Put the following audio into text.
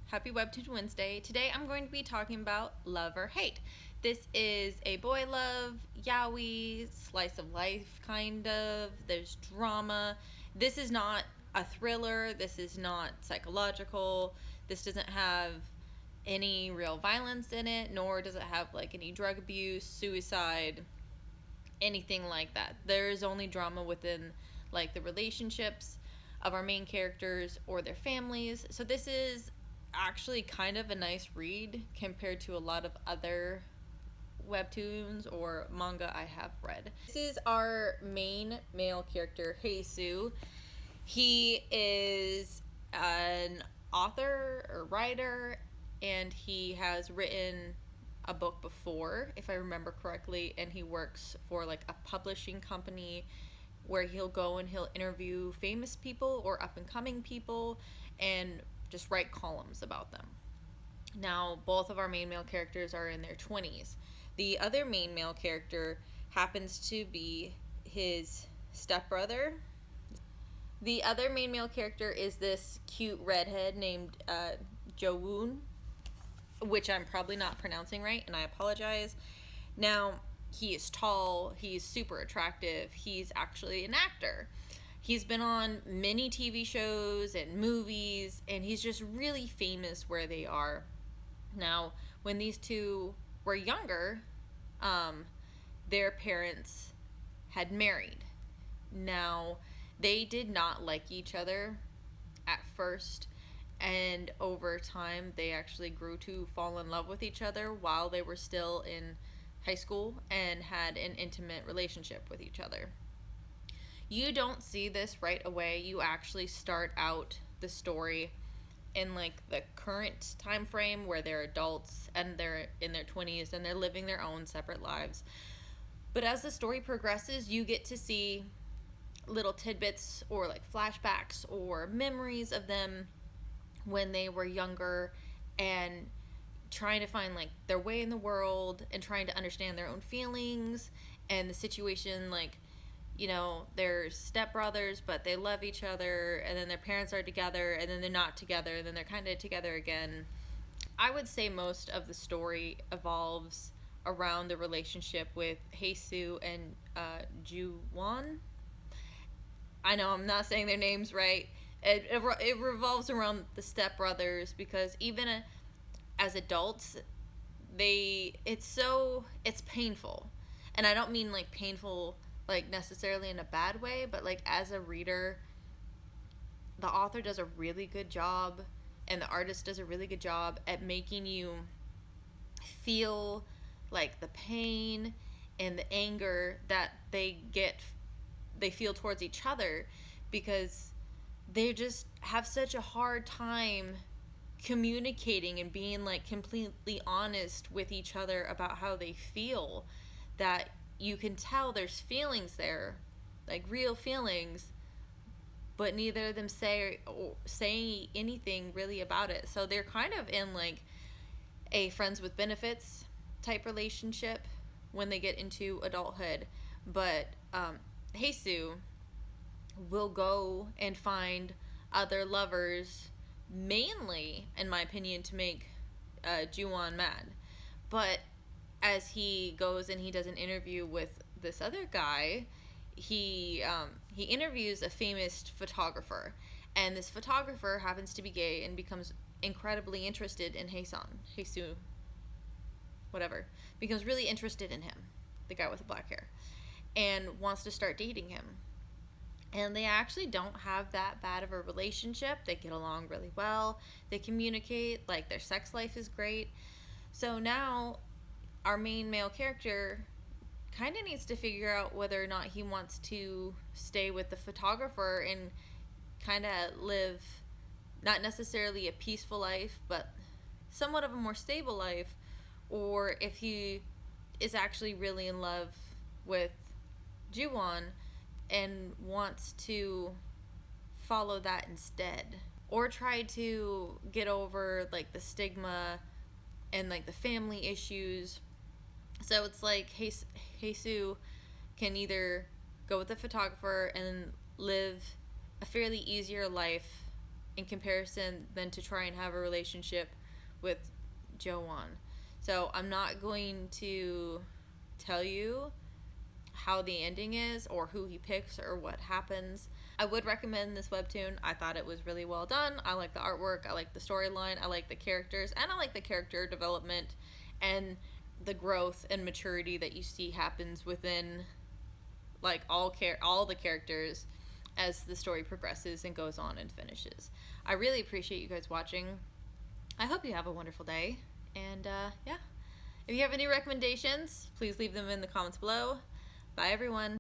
Happy WEBTOON Wednesday. Today I'm going to be talking about love or hate. This is a boy love, yaoi, slice of life kind of. There's drama. This is not a thriller. This is not psychological. This doesn't have any real violence in it, nor does it have like any drug abuse, suicide, anything like that. There is only drama within like the relationships of our main characters or their families. So this is actually kind of a nice read compared to a lot of other webtoons or manga I have read. This is our main male character, Heisu. He is an author or writer, and he has written a book before, if I remember correctly, and he works for like a publishing company where he'll go and he'll interview famous people or up and coming people and just write columns about them. Now, both of our main male characters are in their 20s. The other main male character happens to be his stepbrother. The other main male character is this cute redhead named Jo-woon, which I'm probably not pronouncing right, and I apologize. Now, he is tall, he's super attractive, he's actually an actor. He's been on many TV shows and movies, and he's just really famous where they are. Now, when these two were younger, their parents had married. Now, they did not like each other at first, and over time, they actually grew to fall in love with each other while they were still in high school and had an intimate relationship with each other. You don't see this right away. You actually start out the story in like the current time frame where they're adults and they're in their 20s and they're living their own separate lives. But as the story progresses, you get to see little tidbits or like flashbacks or memories of them when they were younger and trying to find like their way in the world and trying to understand their own feelings and the situation. Like, you know, they're stepbrothers, but they love each other, and then their parents are together, and then they're not together, and then they're kind of together again. I would say most of the story evolves around the relationship with Heisu and Ju-won. I know I'm not saying their names right. It revolves around the stepbrothers, because even as adults, it's painful. And I don't mean like painful like necessarily in a bad way, but like as a reader, the author does a really good job and the artist does a really good job at making you feel like the pain and the anger that they feel towards each other, because they just have such a hard time communicating and being like completely honest with each other about how they feel, that you can tell there's feelings there, like real feelings, but neither of them say anything really about it. So they're kind of in like a friends with benefits type relationship when they get into adulthood. But Heisu will go and find other lovers, mainly, in my opinion, to make Ju-won mad. But as he goes and he does an interview with this other guy, he interviews a famous photographer, and this photographer happens to be gay and becomes incredibly interested in Heisu, whatever, becomes really interested in him, the guy with the black hair, and wants to start dating him. And they actually don't have that bad of a relationship. They get along really well. They communicate, like their sex life is great. So now our main male character kind of needs to figure out whether or not he wants to stay with the photographer and kind of live not necessarily a peaceful life, but somewhat of a more stable life, or if he is actually really in love with Ju-won and wants to follow that instead, or try to get over like the stigma and like the family issues. So it's like Heisu can either go with the photographer and live a fairly easier life in comparison than to try and have a relationship with Jo-won. So I'm not going to tell you how the ending is or who he picks or what happens. I would recommend this webtoon. I thought it was really well done. I like the artwork, I like the storyline, I like the characters, and I like the character development and the growth and maturity that you see happens within like all the characters as the story progresses and goes on and finishes. I really appreciate you guys watching. I hope you have a wonderful day. And yeah, if you have any recommendations, please leave them in the comments below. Bye, everyone.